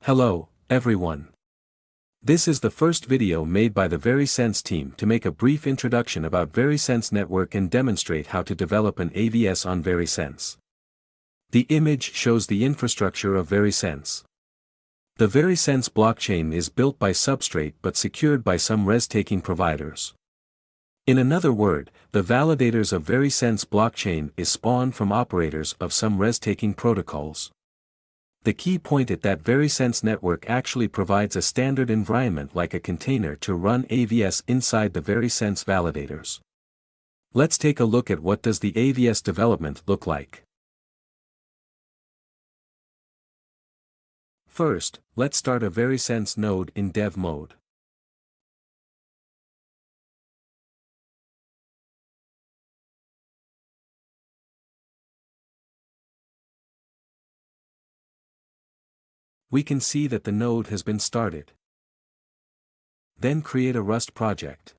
Hello, everyone. This is the first video made by the Verisense team to make a brief introduction about Verisense Network and demonstrate how to develop an AVS on Verisense. The image shows the infrastructure of Verisense. The Verisense blockchain is built by Substrate but secured by some res-taking providers. In another word, the validators of Verisense blockchain is spawned from operators of some res-taking protocols. The key point is that Verisense Network actually provides a standard environment like a container to run AVS inside the Verisense validators. Let's take a look at what does the AVS development look like. First, let's start a Verisense node in dev mode. We can see that the node has been started. Then create a Rust project.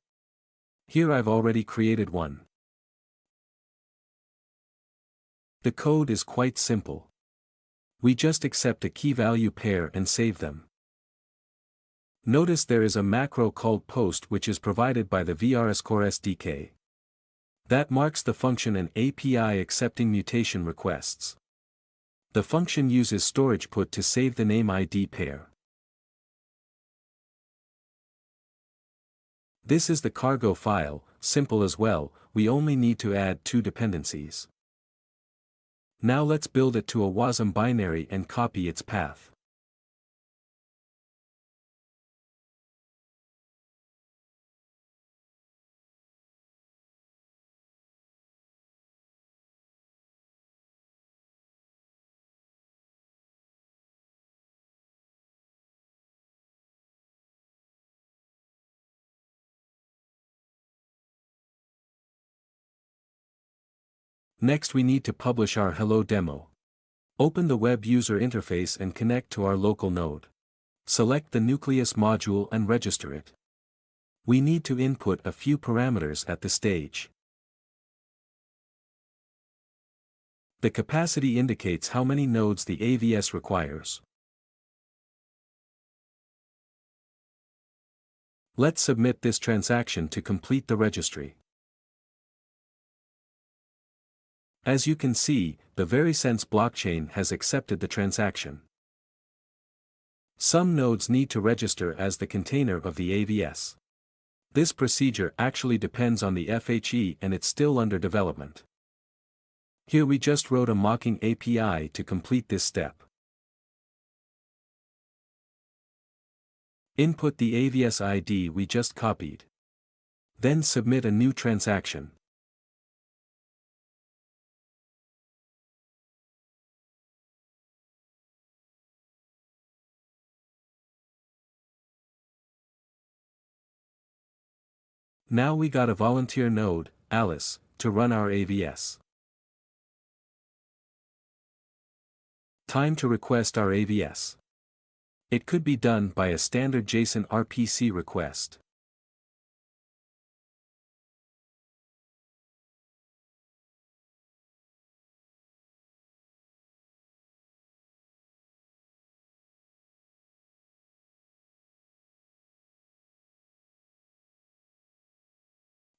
Here I've already created one. The code is quite simple. We just accept a key-value pair and save them. Notice there is a macro called post which is provided by the Verisense SDK. That marks the function an API accepting mutation requests. The function uses storage put to save the name ID pair. This is the cargo file, simple as well, we only need to add two dependencies. Now let's build it to a WASM binary and copy its path. Next we need to publish our hello demo. Open the web user interface and connect to our local node. Select the nucleus module and register it. We need to input a few parameters at this stage. The capacity indicates how many nodes the AVS requires. Let's submit this transaction to complete the registry. As you can see, the Verisense blockchain has accepted the transaction. Some nodes need to register as the container of the AVS. This procedure actually depends on the FHE and it's still under development. Here we just wrote a mocking API to complete this step. Input the AVS ID we just copied. Then submit a new transaction. Now we got a volunteer node, Alice, to run our AVS. Time to request our AVS. It could be done by a standard JSON RPC request.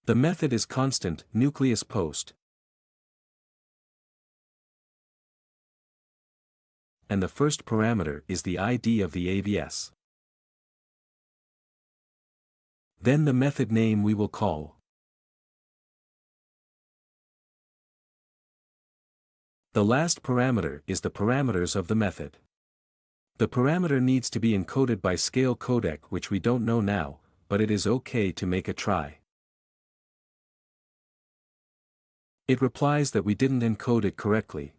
The method is constant, nucleus post. And the first parameter is the ID of the AVS. Then the method name we will call. The last parameter is the parameters of the method. The parameter needs to be encoded by scale codec which we don't know now, but it is okay to make a try. It replies that we didn't encode it correctly.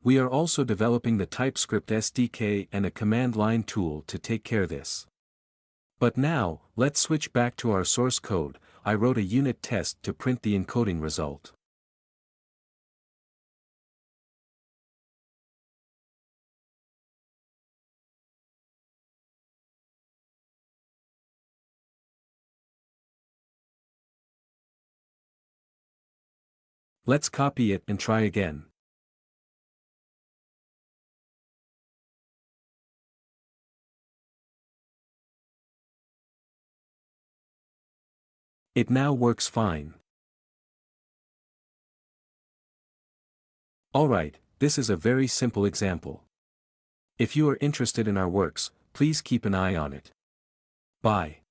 We are also developing the TypeScript SDK and a command line tool to take care of this. But now, let's switch back to our source code. I wrote a unit test to print the encoding result. Let's copy it and try again. It now works fine. Alright, this is a very simple example. If you are interested in our works, please keep an eye on it. Bye.